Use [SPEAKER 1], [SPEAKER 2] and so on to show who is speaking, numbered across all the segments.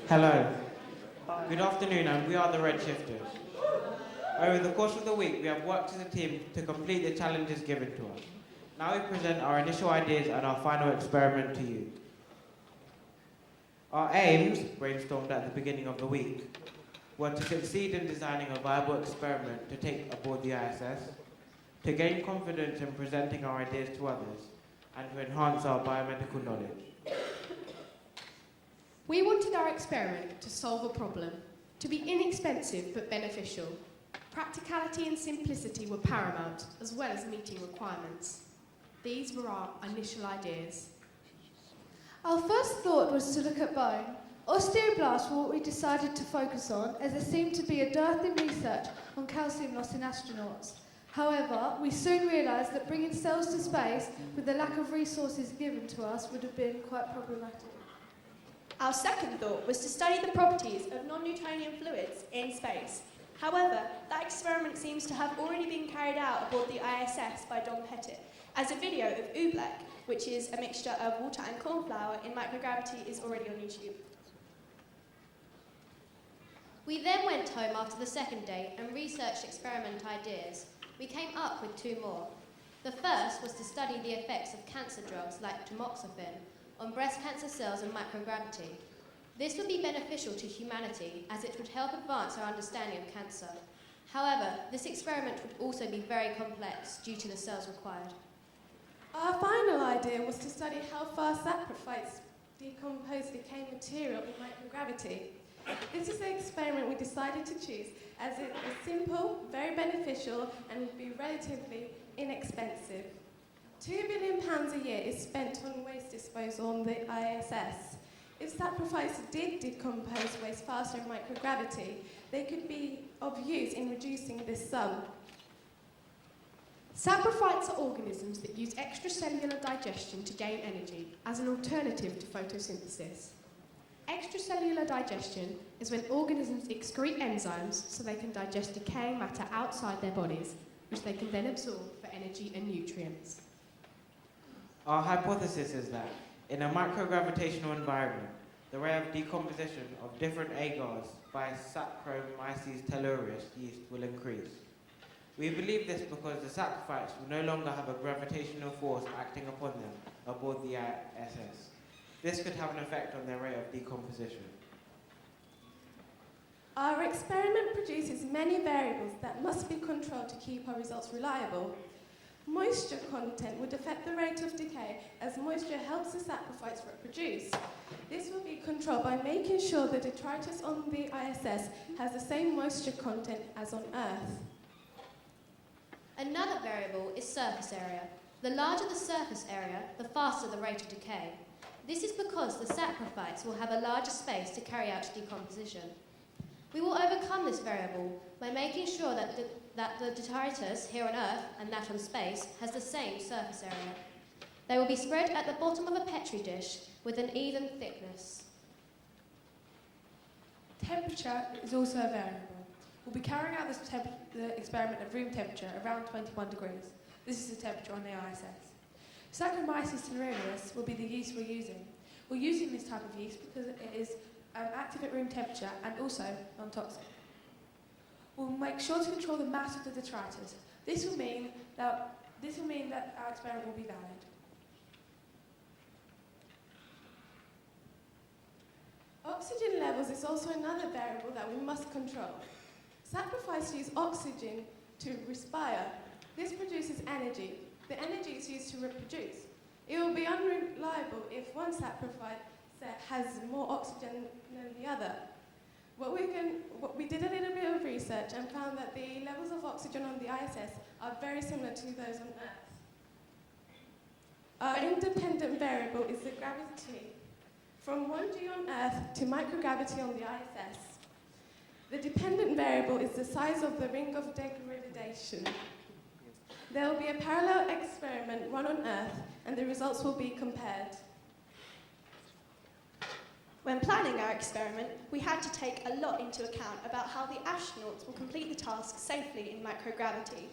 [SPEAKER 1] Hello. Good afternoon, and we are the Red Shifters. Over the course of the week, we have worked as a team to complete the challenges given to us. Now we present our initial ideas and our final experiment to you. Our aims, brainstormed at the beginning of the week, were to succeed in designing a viable experiment to take aboard the ISS, to gain confidence in presenting our ideas to others, and to enhance our biomedical knowledge.
[SPEAKER 2] We wanted our experiment to solve a problem, to be inexpensive but beneficial. Practicality and simplicity were paramount, as well as meeting requirements. These were our initial ideas.
[SPEAKER 3] Our first thought was to look at bone. Osteoblasts were what we decided to focus on, as there seemed to be a dearth in research on calcium loss in astronauts. However, we soon realised that bringing cells to space with the lack of resources given to us would have been quite problematic.
[SPEAKER 4] Our second thought was to study the properties of non-Newtonian fluids in space. However, that experiment seems to have already been carried out aboard the ISS by Don Pettit, as a video of oobleck, which is a mixture of water and corn flour in microgravity, is already on YouTube.
[SPEAKER 5] We then went home after the second day and researched experiment ideas. We came up with two more. The first was to study the effects of cancer drugs like tamoxifen on breast cancer cells in microgravity. This would be beneficial to humanity as it would help advance our understanding of cancer. However, this experiment would also be very complex due to the cells required.
[SPEAKER 6] Our final idea was to study how fast saprophytes decompose decaying material in microgravity. This is the experiment we decided to choose as it is simple, very beneficial, and would be relatively inexpensive. £2 billion a year is spent on waste disposal on the ISS. If saprophytes did decompose waste faster in microgravity, they could be of use in reducing this sum.
[SPEAKER 2] Saprophytes are organisms that use extracellular digestion to gain energy as an alternative to photosynthesis. Extracellular digestion is when organisms excrete enzymes so they can digest decaying matter outside their bodies, which they can then absorb for energy and nutrients.
[SPEAKER 1] Our hypothesis is that, in a microgravitational environment, the rate of decomposition of different agars by Saccharomyces tellurus yeast will increase. We believe this because the saprophytes will no longer have a gravitational force acting upon them aboard the ISS. This could have an effect on their rate of decomposition.
[SPEAKER 6] Our experiment produces many variables that must be controlled to keep our results reliable. Moisture content would affect the rate of decay as moisture helps the saprophytes reproduce. This will be controlled by making sure the detritus on the ISS has the same moisture content as on Earth.
[SPEAKER 5] Another variable is surface area. The larger the surface area, the faster the rate of decay. This is because the saprophytes will have a larger space to carry out decomposition. We will overcome this variable by making sure that the detritus here on Earth and that on space has the same surface area. They will be spread at the bottom of a petri dish with an even thickness.
[SPEAKER 7] Temperature is also a variable. We'll be carrying out the experiment at room temperature around 21 degrees. This is the temperature on the ISS. Saccharomyces tellurus will be the yeast we're using. We're using this type of yeast because it is active at room temperature and also non-toxic. We'll make sure to control the mass of the detritus. This will mean that our experiment will be valid.
[SPEAKER 6] Oxygen levels is also another variable that we must control. Saprophytes use oxygen to respire. This produces energy. The energy is used to reproduce. It will be unreliable if one saprophyte has more oxygen than the other. We did a little bit of research and found that the levels of oxygen on the ISS are very similar to those on Earth. Our independent variable is the gravity. From 1G on Earth to microgravity on the ISS. The dependent variable is the size of the ring of degradation. There will be a parallel experiment run on Earth and the results will be compared.
[SPEAKER 4] When planning our experiment, we had to take a lot into account about how the astronauts will complete the task safely in microgravity.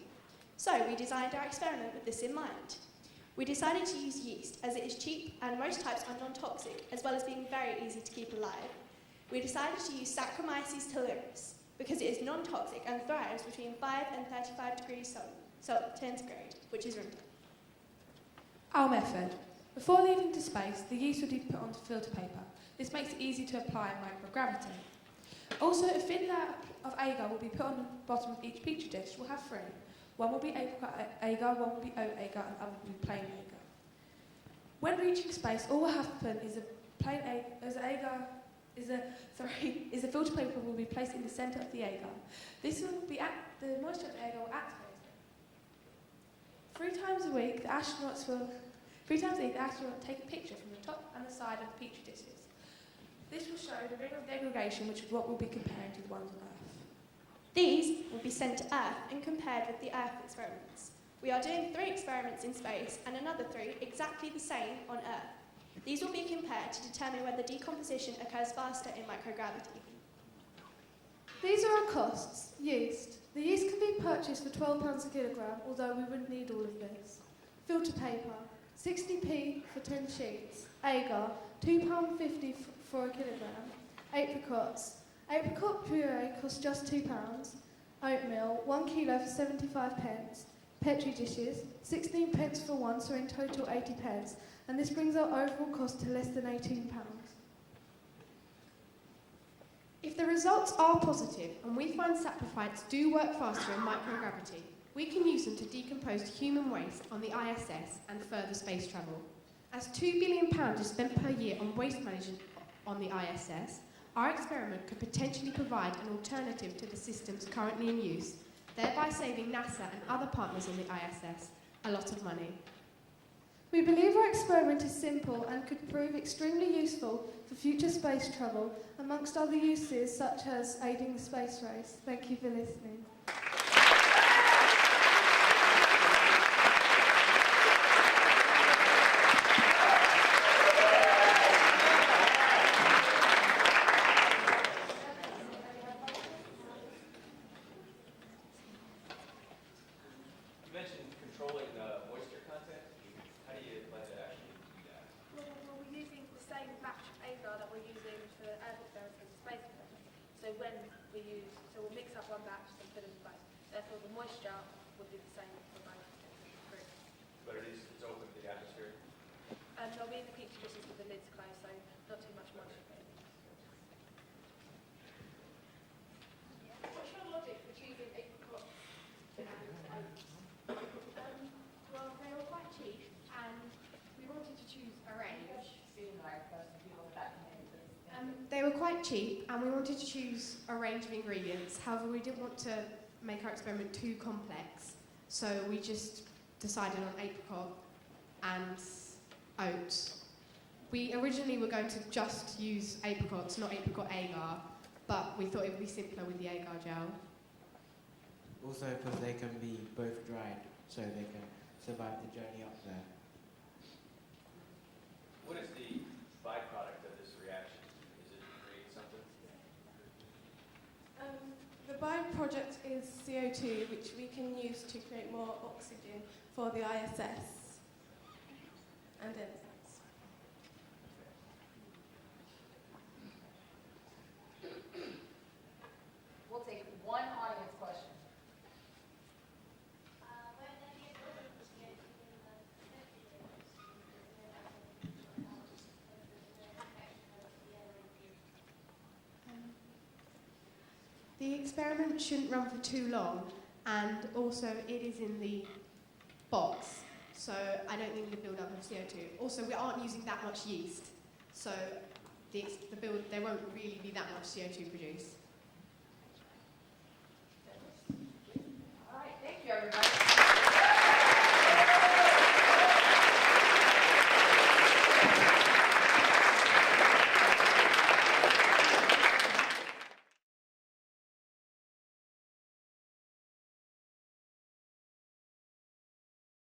[SPEAKER 4] So we designed our experiment with this in mind. We decided to use yeast as it is cheap and most types are non-toxic, as well as being very easy to keep alive. we decided to use Saccharomyces tellurus because it is non-toxic and thrives between 5 and 35 degrees centigrade, which is room temp.
[SPEAKER 7] Our method. Before leaving to space, the yeast will be put onto filter paper. This makes it easy to apply in microgravity. Also, a thin layer of agar will be put on the bottom of each petri dish. We'll have three. One will be apricot agar, one will be oat agar, and the other will be plain agar. When reaching space, all will happen is a filter paper will be placed in the centre of the agar. This will be the moisture of the agar will activate it. 3 times a week, the astronauts will take a picture from the top and the side of the petri dishes. This will show the ring of degradation, which is what we'll be comparing to the ones on Earth.
[SPEAKER 4] These will be sent to Earth and compared with the Earth experiments. We are doing 3 experiments in space and another 3 exactly the same on Earth. These will be compared to determine whether decomposition occurs faster in microgravity.
[SPEAKER 3] These are our costs. Yeast. The yeast can be purchased for £12 a kilogram, although we wouldn't need all of this. Filter paper, 60p for 10 sheets. Agar, £2.50 for a kilogram. Apricots. Apricot puree costs just £2. Oatmeal, 1 kilo for 75 pence. Petri dishes, 16 pence for one, so in total 80 pence. And this brings our overall cost to less than £18.
[SPEAKER 2] If the results are positive and we find saprophytes do work faster in microgravity, we can use them to decompose human waste on the ISS and further space travel. As £2 billion is spent per year on waste management on the ISS, our experiment could potentially provide an alternative to the systems currently in use, thereby saving NASA and other partners on the ISS a lot of money.
[SPEAKER 3] We believe our experiment is simple and could prove extremely useful for future space travel, amongst other uses such as aiding the space race. Thank you for listening.
[SPEAKER 8] You mentioned controlling the moisture content. How do you plan to actually do that?
[SPEAKER 9] Well, we're using the same batch of agar that we're using for Earth experiments and space experiments. So we'll mix up one batch and put it in both. Therefore, the moisture will be the same for both groups.
[SPEAKER 8] But it's open to the atmosphere.
[SPEAKER 9] They'll be in the petri dishes with the lids closed, so not too much moisture.
[SPEAKER 2] What's your logic for choosing apricots and oats? Well, they were quite cheap and we wanted to choose a range. They were quite cheap and we wanted to choose a range of ingredients. However, we didn't want to make our experiment too complex, so we just decided on apricot and oats. We originally were going to just use apricots, not apricot agar, but we thought it would be simpler with the agar gel.
[SPEAKER 1] Also because they can be both dried, so they can survive the journey up there.
[SPEAKER 8] What is the byproduct of this reaction? Is it to create something?
[SPEAKER 6] The byproduct is CO2, which we can use to create more oxygen for the ISS and enzymes.
[SPEAKER 10] We'll take one audience question.
[SPEAKER 2] The experiment shouldn't run for too long, and also it is in the box, so I don't think the build-up of CO2. Also, we aren't using that much yeast, so there won't really be that much CO2 produced.